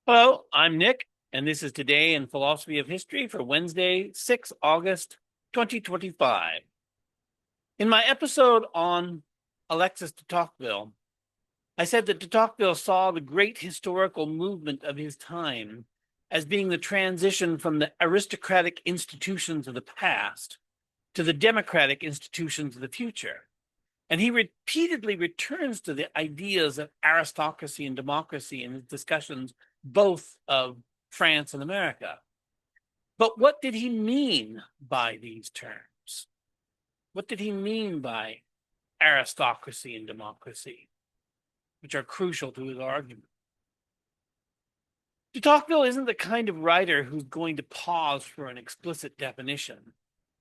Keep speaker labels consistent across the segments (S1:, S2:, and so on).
S1: Hello, I'm Nick, and this is Today in Philosophy of History for Wednesday, 6 August 2025. In my episode on Alexis de Tocqueville, I said that de Tocqueville saw the great historical movement of his time as being the transition from the aristocratic institutions of the past to the democratic institutions of the future. And he repeatedly returns to the ideas of aristocracy and democracy in his discussions both of France and America. But what did he mean by these terms? What did he mean by aristocracy and democracy, which are crucial to his argument? De Tocqueville isn't the kind of writer who's going to pause for an explicit definition.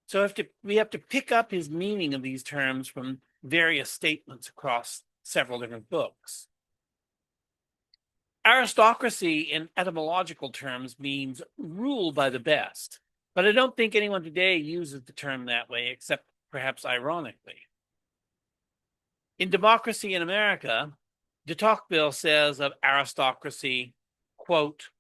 S1: So we have to pick up his meaning of these terms from various statements across several different books. Aristocracy in etymological terms means rule by the best, but I don't think anyone today uses the term that way, except perhaps ironically. In Democracy in America, de Tocqueville says of aristocracy, quote,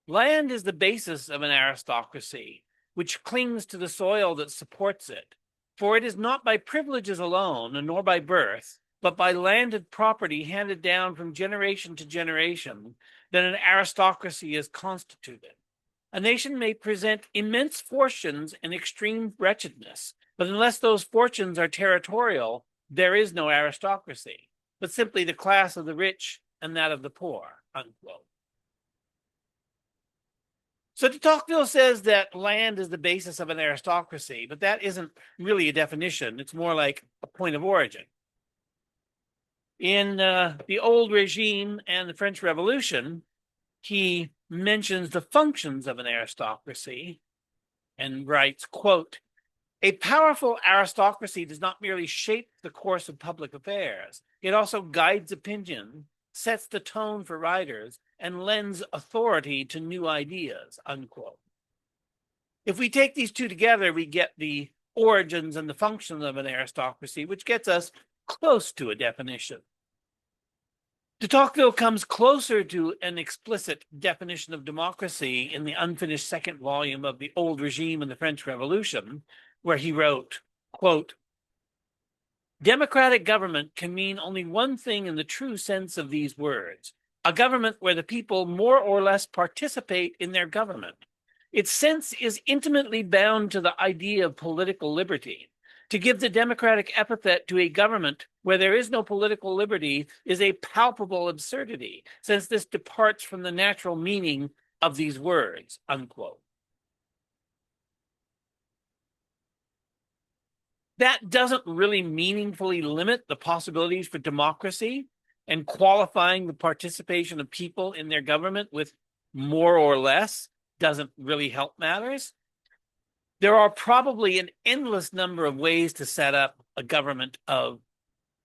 S1: "Land is the basis of an aristocracy, which clings to the soil that supports it. For it is not by privileges alone, nor by birth, but by landed property handed down from generation to generation, that an aristocracy is constituted. A nation may present immense fortunes and extreme wretchedness, but unless those fortunes are territorial, there is no aristocracy, but simply the class of the rich and that of the poor," unquote. So de Tocqueville says that land is the basis of an aristocracy, but that isn't really a definition. It's more like a point of origin. In the old regime and the French Revolution, he mentions the functions of an aristocracy and writes, quote, "A powerful aristocracy does not merely shape the course of public affairs, it also guides opinion, sets the tone for writers, and lends authority to new ideas," unquote. If we take these two together, we get the origins and the functions of an aristocracy, which gets us close to a definition. De Tocqueville comes closer to an explicit definition of democracy in the unfinished second volume of The Old Regime and the French Revolution, where he wrote, quote, "Democratic government can mean only one thing in the true sense of these words, a government where the people more or less participate in their government. Its sense is intimately bound to the idea of political liberty. To give the democratic epithet to a government where there is no political liberty is a palpable absurdity, since this departs from the natural meaning of these words," unquote. That doesn't really meaningfully limit the possibilities for democracy, and qualifying the participation of people in their government with more or less doesn't really help matters. There are probably an endless number of ways to set up a government of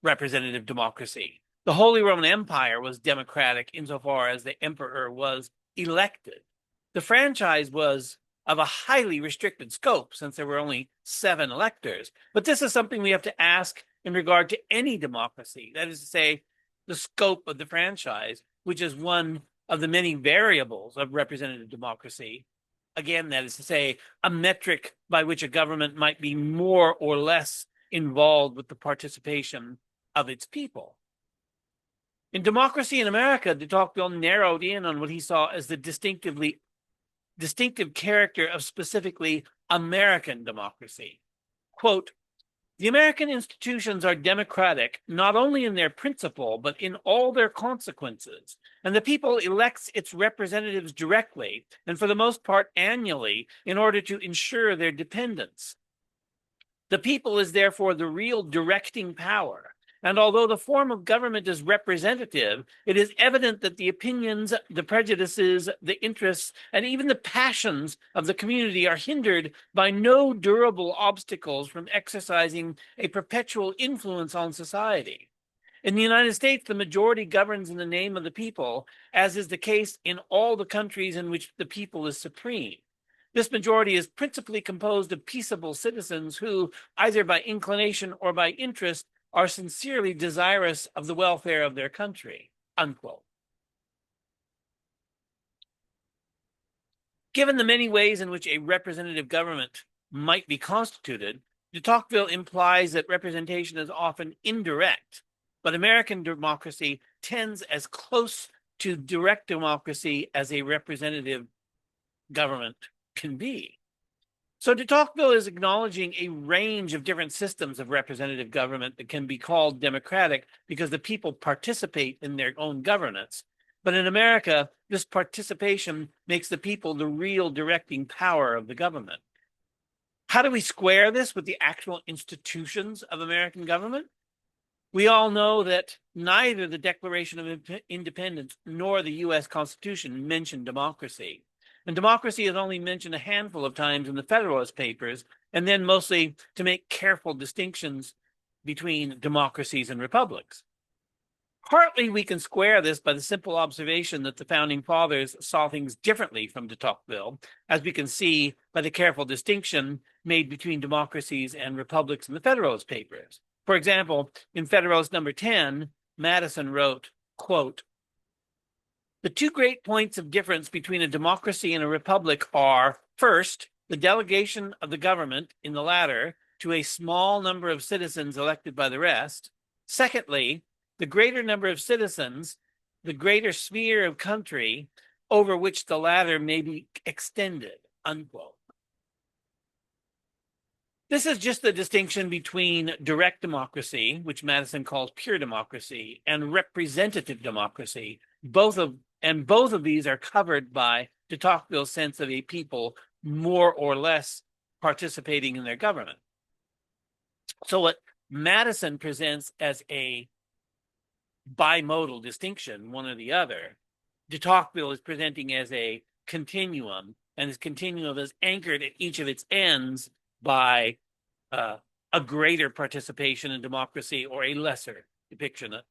S1: representative democracy. The Holy Roman Empire was democratic insofar as the emperor was elected. The franchise was of a highly restricted scope since there were only 7 electors. But this is something we have to ask in regard to any democracy. That is to say, the scope of the franchise, which is one of the many variables of representative democracy. Again, that is to say, a metric by which a government might be more or less involved with the participation of its people. In Democracy in America, de Tocqueville narrowed in on what he saw as the distinctive character of specifically American democracy. Quote, "The American institutions are democratic, not only in their principle, but in all their consequences, and the people elects its representatives directly, and for the most part annually, in order to ensure their dependence. The people is therefore the real directing power, and although the form of government is representative, it is evident that the opinions, the prejudices, the interests, and even the passions of the community are hindered by no durable obstacles from exercising a perpetual influence on society. In the United States, the majority governs in the name of the people, as is the case in all the countries in which the people is supreme. This majority is principally composed of peaceable citizens who, either by inclination or by interest, are sincerely desirous of the welfare of their country," unquote. Given the many ways in which a representative government might be constituted, de Tocqueville implies that representation is often indirect, but American democracy tends as close to direct democracy as a representative government can be. So de Tocqueville is acknowledging a range of different systems of representative government that can be called democratic because the people participate in their own governance. But in America, this participation makes the people the real directing power of the government. How do we square this with the actual institutions of American government? We all know that neither the Declaration of Independence nor the U.S. Constitution mention democracy. And democracy is only mentioned a handful of times in the Federalist Papers, and then mostly to make careful distinctions between democracies and republics. Partly we can square this by the simple observation that the Founding Fathers saw things differently from de Tocqueville, as we can see by the careful distinction made between democracies and republics in the Federalist Papers. For example, in Federalist number 10, Madison wrote, quote, "The two great points of difference between a democracy and a republic are, first, the delegation of the government in the latter to a small number of citizens elected by the rest. Secondly, the greater number of citizens, the greater sphere of country over which the latter may be extended," unquote. This is just the distinction between direct democracy, which Madison calls pure democracy, and representative democracy. Both of these are covered by de Tocqueville's sense of a people more or less participating in their government. So what Madison presents as a bimodal distinction, one or the other, de Tocqueville is presenting as a continuum, and this continuum is anchored at each of its ends by a greater participation in democracy or a lesser depiction of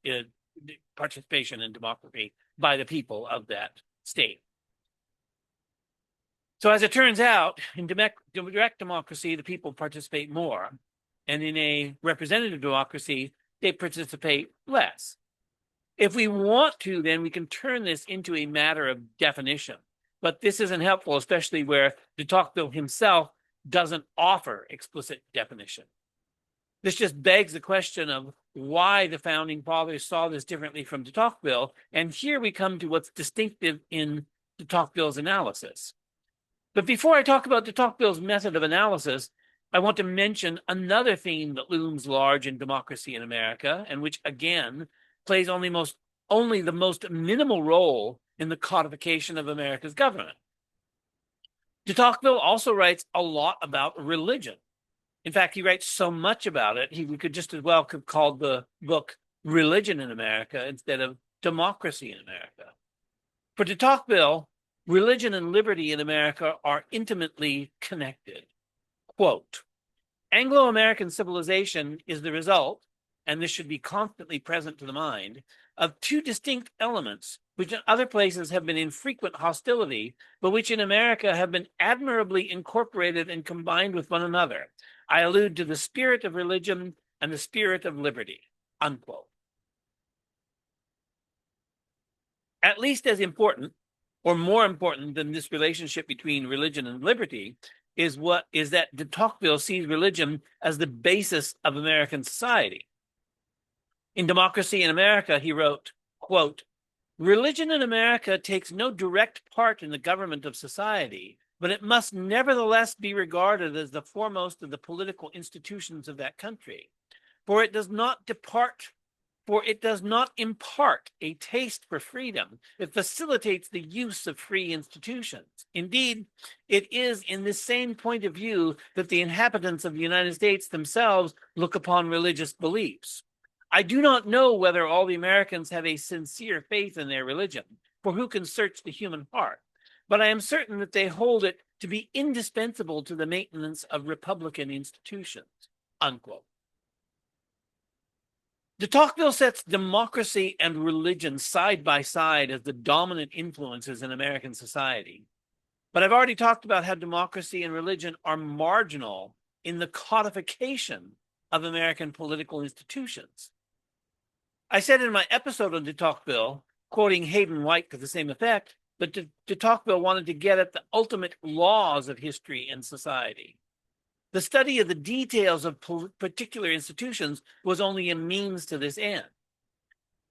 S1: participation in democracy by the people of that state. So as it turns out, in direct democracy, the people participate more, and in a representative democracy, they participate less. If we want to, then we can turn this into a matter of definition, but this isn't helpful, especially where de Tocqueville himself doesn't offer explicit definition. This just begs the question of why the Founding Fathers saw this differently from de Tocqueville, and here we come to what's distinctive in de Tocqueville's analysis. But before I talk about de Tocqueville's method of analysis, I want to mention another theme that looms large in democracy in America, and which, again, plays only the most minimal role in the codification of America's government. De Tocqueville also writes a lot about religion. In fact, he writes so much about it, we could just as well have called the book Religion in America instead of Democracy in America. For de Tocqueville, religion and liberty in America are intimately connected. Quote, "Anglo-American civilization is the result, and this should be constantly present to the mind, of two distinct elements which in other places have been in frequent hostility, but which in America have been admirably incorporated and combined with one another. I allude to the spirit of religion and the spirit of liberty," unquote. At least as important, or more important than this relationship between religion and liberty, is that de Tocqueville sees religion as the basis of American society. In Democracy in America, he wrote, quote, "Religion in America takes no direct part in the government of society, but it must nevertheless be regarded as the foremost of the political institutions of that country. For it does not impart a taste for freedom. It facilitates the use of free institutions. Indeed, it is in this same point of view that the inhabitants of the United States themselves look upon religious beliefs. I do not know whether all the Americans have a sincere faith in their religion, for who can search the human heart? But I am certain that they hold it to be indispensable to the maintenance of republican institutions," unquote. De Tocqueville sets democracy and religion side by side as the dominant influences in American society. But I've already talked about how democracy and religion are marginal in the codification of American political institutions. I said in my episode on de Tocqueville, quoting Hayden White to the same effect, but de Tocqueville wanted to get at the ultimate laws of history and society. The study of the details of particular institutions was only a means to this end.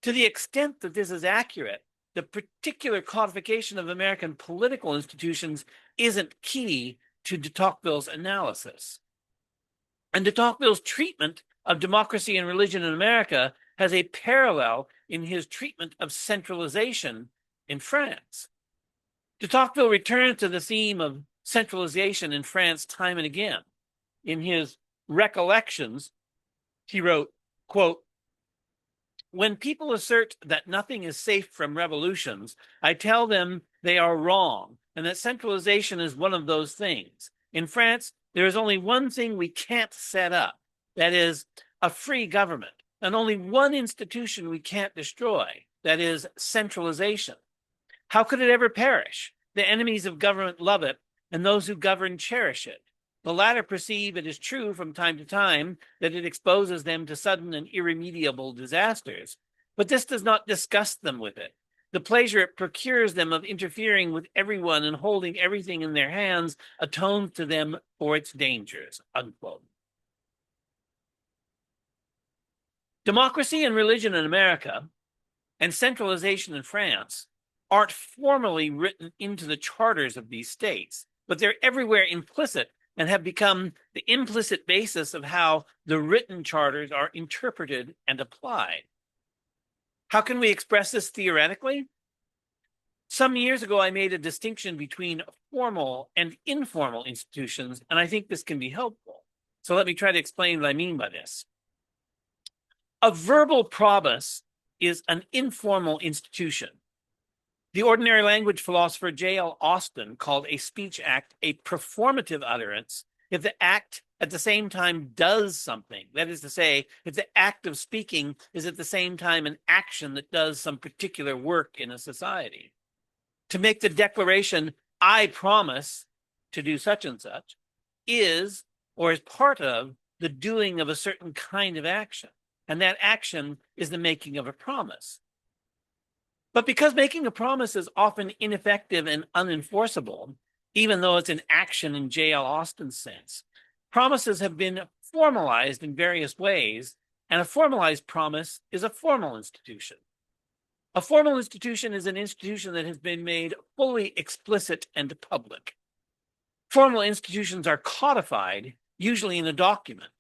S1: To the extent that this is accurate, the particular codification of American political institutions isn't key to de Tocqueville's analysis. And de Tocqueville's treatment of democracy and religion in America has a parallel in his treatment of centralization in France. De Tocqueville returns to the theme of centralization in France time and again. In his Recollections, he wrote, quote, "When people assert that nothing is safe from revolutions, I tell them they are wrong and that centralization is one of those things. In France, there is only one thing we can't set up, that is, a free government, and only one institution we can't destroy, that is, centralization. How could it ever perish? The enemies of government love it, and those who govern cherish it. The latter perceive, it is true, from time to time, that it exposes them to sudden and irremediable disasters, but this does not disgust them with it. The pleasure it procures them of interfering with everyone and holding everything in their hands atones to them for its dangers," unquote. Democracy and religion in America and centralization in France aren't formally written into the charters of these states, but they're everywhere implicit and have become the implicit basis of how the written charters are interpreted and applied. How can we express this theoretically? Some years ago, I made a distinction between formal and informal institutions, and I think this can be helpful. So let me try to explain what I mean by this. A verbal promise is an informal institution. The ordinary language philosopher J.L. Austin called a speech act a performative utterance if the act at the same time does something. That is to say, if the act of speaking is at the same time an action that does some particular work in a society. To make the declaration, "I promise to do such and such," is or is part of the doing of a certain kind of action. And that action is the making of a promise. But because making a promise is often ineffective and unenforceable, even though it's an action in J.L. Austin's sense, promises have been formalized in various ways, and a formalized promise is a formal institution. A formal institution is an institution that has been made fully explicit and public. Formal institutions are codified, usually in a document.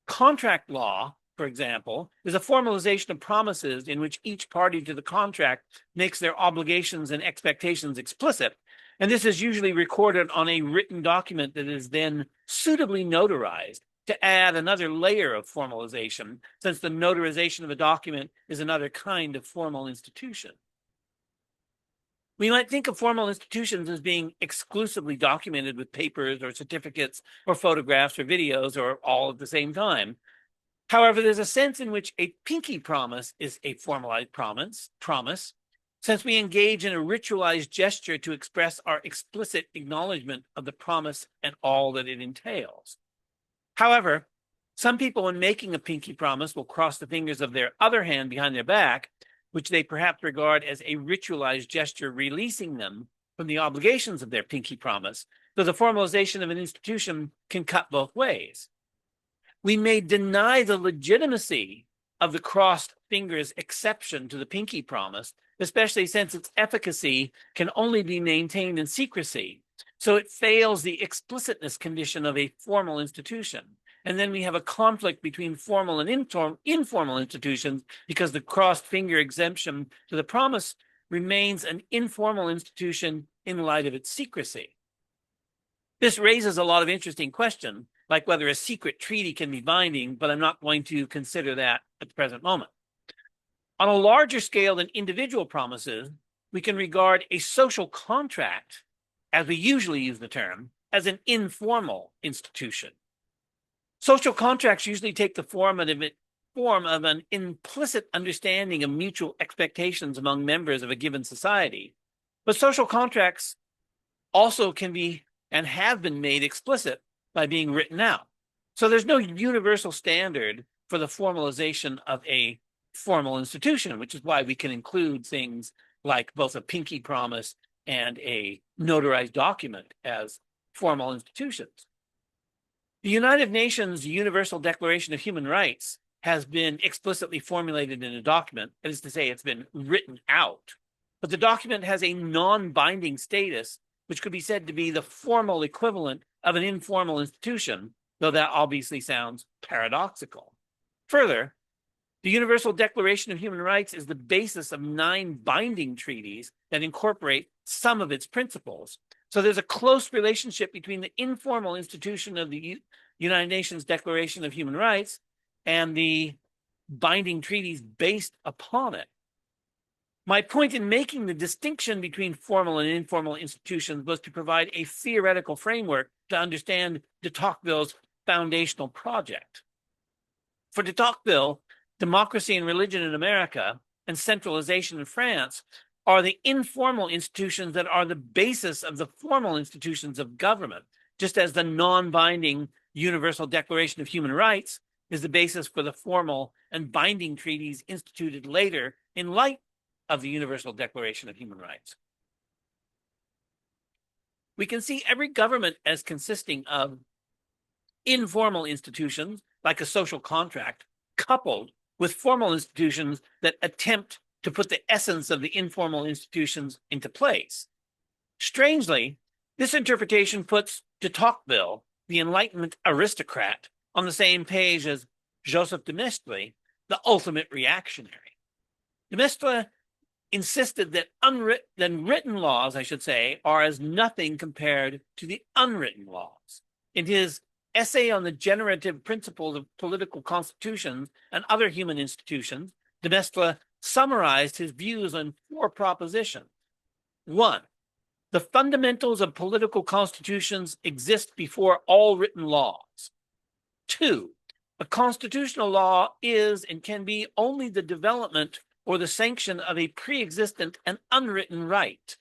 S1: Contract law, for example, is a formalization of promises in which each party to the contract makes their obligations and expectations explicit, and this is usually recorded on a written document that is then suitably notarized to add another layer of formalization, since the notarization of a document is another kind of formal institution. We might think of formal institutions as being exclusively documented with papers or certificates or photographs or videos or all at the same time. However, there's a sense in which a pinky promise is a formalized promise, since we engage in a ritualized gesture to express our explicit acknowledgement of the promise and all that it entails. However, some people, when making a pinky promise, will cross the fingers of their other hand behind their back, which they perhaps regard as a ritualized gesture releasing them from the obligations of their pinky promise, so the formalization of an institution can cut both ways. We may deny the legitimacy of the crossed fingers exception to the pinky promise, especially since its efficacy can only be maintained in secrecy. So it fails the explicitness condition of a formal institution. And then we have a conflict between formal and informal institutions because the crossed finger exemption to the promise remains an informal institution in light of its secrecy. This raises a lot of interesting questions, like whether a secret treaty can be binding, but I'm not going to consider that at the present moment. On a larger scale than individual promises, we can regard a social contract, as we usually use the term, as an informal institution. Social contracts usually take the form of an implicit understanding of mutual expectations among members of a given society. But social contracts also can be and have been made explicit by being written out. So there's no universal standard for the formalization of a formal institution, which is why we can include things like both a pinky promise and a notarized document as formal institutions. The United Nations Universal Declaration of Human Rights has been explicitly formulated in a document, that is to say, it's been written out. But the document has a non-binding status, which could be said to be the formal equivalent of an informal institution, though that obviously sounds paradoxical. Further, the Universal Declaration of Human Rights is the basis of 9 binding treaties that incorporate some of its principles. So there's a close relationship between the informal institution of the United Nations Declaration of Human Rights and the binding treaties based upon it. My point in making the distinction between formal and informal institutions was to provide a theoretical framework to understand de Tocqueville's foundational project. For de Tocqueville, democracy and religion in America and centralization in France are the informal institutions that are the basis of the formal institutions of government, just as the non-binding Universal Declaration of Human Rights is the basis for the formal and binding treaties instituted later in light of the Universal Declaration of Human Rights. We can see every government as consisting of informal institutions, like a social contract, coupled with formal institutions that attempt to put the essence of the informal institutions into place. Strangely, this interpretation puts de Tocqueville, the Enlightenment aristocrat, on the same page as Joseph de Maistre, the ultimate reactionary. De Maistre insisted that written laws, I should say, are as nothing compared to the unwritten laws. In his Essay on the Generative Principles of Political Constitutions and Other Human Institutions, de Maistre summarized his views on 4 propositions. 1. The fundamentals of political constitutions exist before all written laws. 2. A constitutional law is and can be only the development or the sanction of a pre-existent and unwritten right.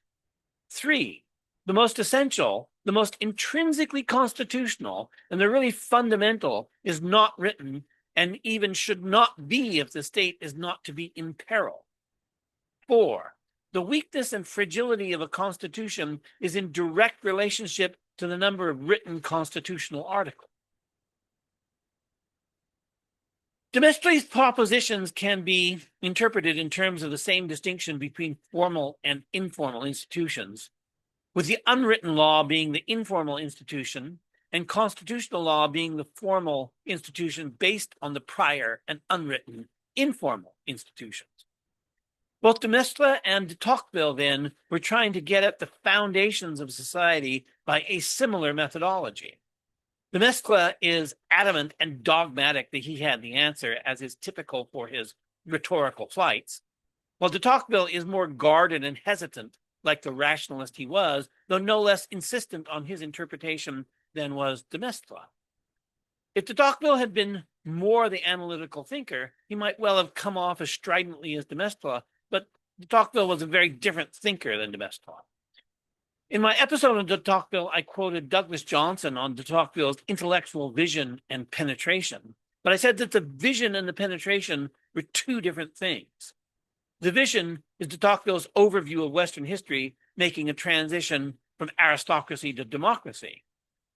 S1: 3. The most essential, the most intrinsically constitutional, and the really fundamental is not written and even should not be if the state is not to be in peril. 4. The weakness and fragility of a constitution is in direct relationship to the number of written constitutional articles. De Maistre's propositions can be interpreted in terms of the same distinction between formal and informal institutions, with the unwritten law being the informal institution and constitutional law being the formal institution based on the prior and unwritten informal institutions. Both de Maistre and de Tocqueville, then, were trying to get at the foundations of society by a similar methodology. De Maistre is adamant and dogmatic that he had the answer, as is typical for his rhetorical flights, while de Tocqueville is more guarded and hesitant, like the rationalist he was, though no less insistent on his interpretation than was de Maistre. If de Tocqueville had been more the analytical thinker, he might well have come off as stridently as de Maistre, but de Tocqueville was a very different thinker than de Maistre. In my episode on de Tocqueville, I quoted Douglas Johnson on de Tocqueville's intellectual vision and penetration, but I said that the vision and the penetration were 2 different things. The vision is de Tocqueville's overview of Western history, making a transition from aristocracy to democracy.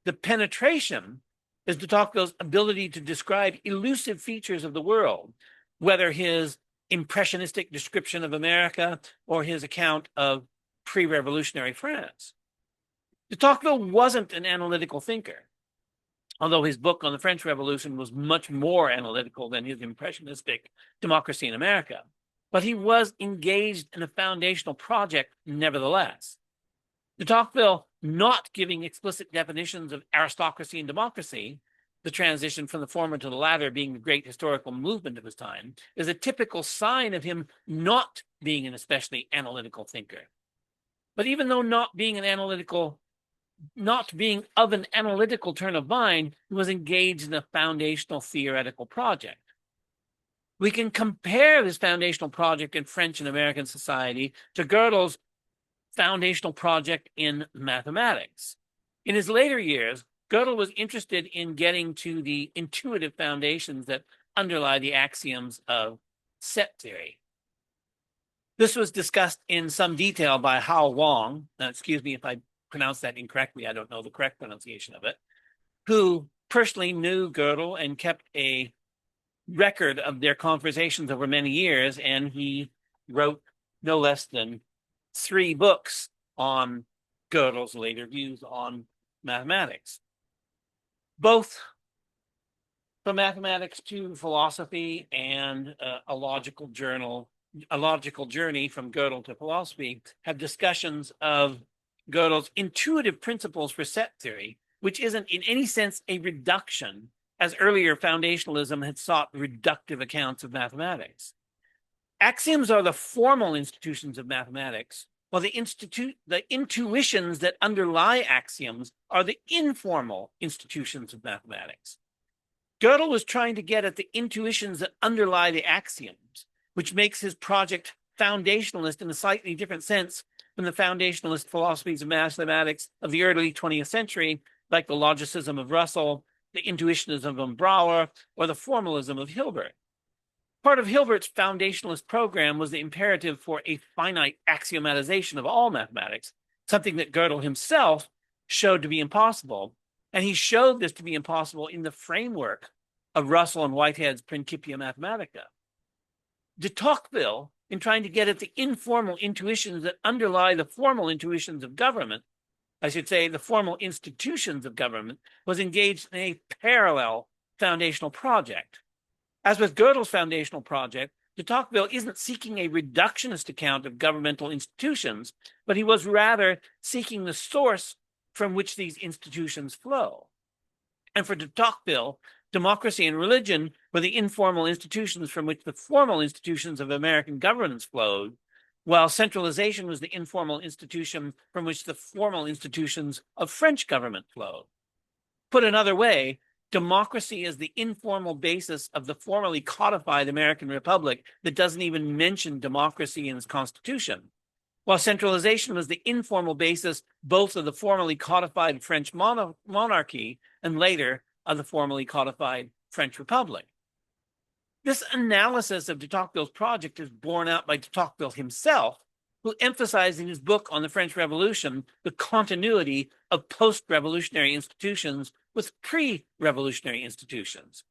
S1: The penetration is de Tocqueville's ability to describe elusive features of the world, whether his impressionistic description of America or his account of pre-revolutionary France. De Tocqueville wasn't an analytical thinker, although his book on the French Revolution was much more analytical than his impressionistic Democracy in America. But he was engaged in a foundational project nevertheless. De Tocqueville not giving explicit definitions of aristocracy and democracy, the transition from the former to the latter being the great historical movement of his time, is a typical sign of him not being an especially analytical thinker. But even though not being of an analytical turn of mind, he was engaged in a foundational theoretical project. We can compare this foundational project in French and American society to Gödel's foundational project in mathematics. In his later years, Gödel was interested in getting to the intuitive foundations that underlie the axioms of set theory. This was discussed in some detail by Hao Wang. Now, excuse me if I pronounce that incorrectly. I don't know the correct pronunciation of it. Who personally knew Gödel and kept a record of their conversations over many years, and he wrote no less than 3 books on Gödel's later views on mathematics. Both from mathematics to philosophy and a logical journey from Gödel to philosophy have discussions of Gödel's intuitive principles for set theory, which isn't in any sense a reduction, as earlier foundationalism had sought reductive accounts of mathematics. Axioms are the formal institutions of mathematics, while the intuitions that underlie axioms are the informal institutions of mathematics. Gödel was trying to get at the intuitions that underlie the axioms, which makes his project foundationalist in a slightly different sense from the foundationalist philosophies of mathematics of the early 20th century, like the logicism of Russell, the intuitionism of Brouwer, or the formalism of Hilbert. Part of Hilbert's foundationalist program was the imperative for a finite axiomatization of all mathematics, something that Gödel himself showed to be impossible. And he showed this to be impossible in the framework of Russell and Whitehead's Principia Mathematica. De Tocqueville, in trying to get at the informal intuitions that underlie the formal intuitions of government, I should say the formal institutions of government, was engaged in a parallel foundational project. As with Gödel's foundational project, de Tocqueville isn't seeking a reductionist account of governmental institutions, but he was rather seeking the source from which these institutions flow. And for de Tocqueville, democracy and religion were the informal institutions from which the formal institutions of American governance flowed, while centralization was the informal institution from which the formal institutions of French government flowed. Put another way, democracy is the informal basis of the formally codified American Republic that doesn't even mention democracy in its constitution, while centralization was the informal basis both of the formally codified French monarchy and later of the formally codified French Republic. This analysis of de Tocqueville's project is borne out by de Tocqueville himself, who emphasized in his book on the French Revolution the continuity of post-revolutionary institutions with pre-revolutionary institutions.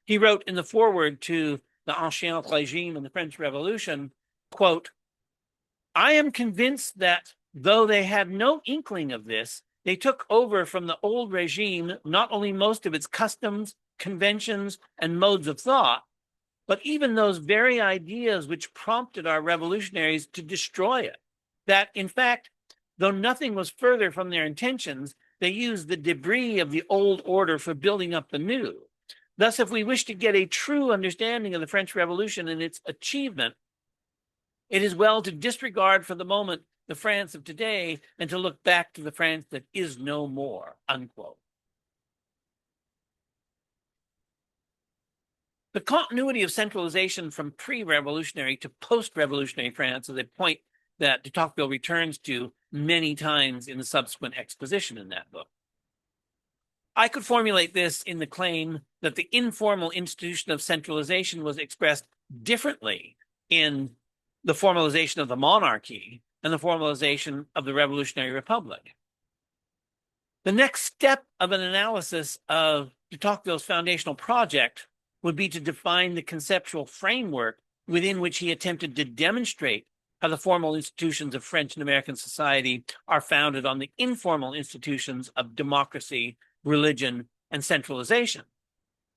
S1: He wrote in the foreword to the Ancien Régime and the French Revolution, quote, "I am convinced that, though they had no inkling of this, they took over from the old regime not only most of its customs, conventions, and modes of thought, but even those very ideas which prompted our revolutionaries to destroy it. That, in fact, though nothing was further from their intentions, they used the debris of the old order for building up the new. Thus, if we wish to get a true understanding of the French Revolution and its achievement, it is well to disregard for the moment the France of today and to look back to the France that is no more," unquote. The continuity of centralization from pre-revolutionary to post-revolutionary France is a point that de Tocqueville returns to many times in the subsequent exposition in that book. I could formulate this in the claim that the informal institution of centralization was expressed differently in the formalization of the monarchy and the formalization of the Revolutionary Republic. The next step of an analysis of de Tocqueville's foundational project would be to define the conceptual framework within which he attempted to demonstrate how the formal institutions of French and American society are founded on the informal institutions of democracy, religion, and centralization.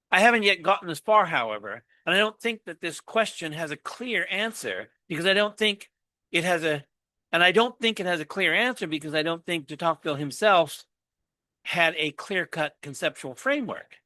S1: I haven't yet gotten this far, however, and I don't think that this question has a clear answer because I don't think it has a clear answer because I don't think de Tocqueville himself had a clear-cut conceptual framework.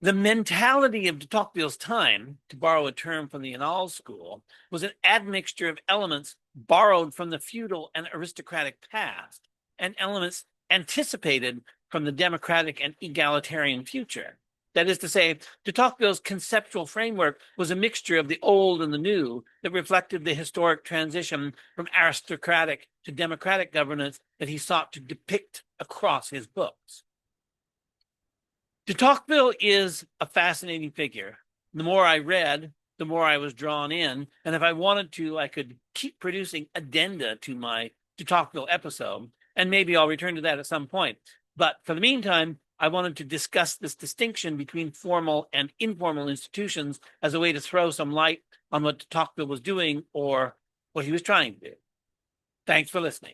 S1: The mentality of de Tocqueville's time, to borrow a term from the Annales school, was an admixture of elements borrowed from the feudal and aristocratic past and elements anticipated from the democratic and egalitarian future. That is to say, de Tocqueville's conceptual framework was a mixture of the old and the new that reflected the historic transition from aristocratic to democratic governance that he sought to depict across his books. De Tocqueville is a fascinating figure. The more I read, the more I was drawn in. And if I wanted to, I could keep producing addenda to my de Tocqueville episode, and maybe I'll return to that at some point. But for the meantime, I wanted to discuss this distinction between formal and informal institutions as a way to throw some light on what de Tocqueville was doing or what he was trying to do. Thanks for listening.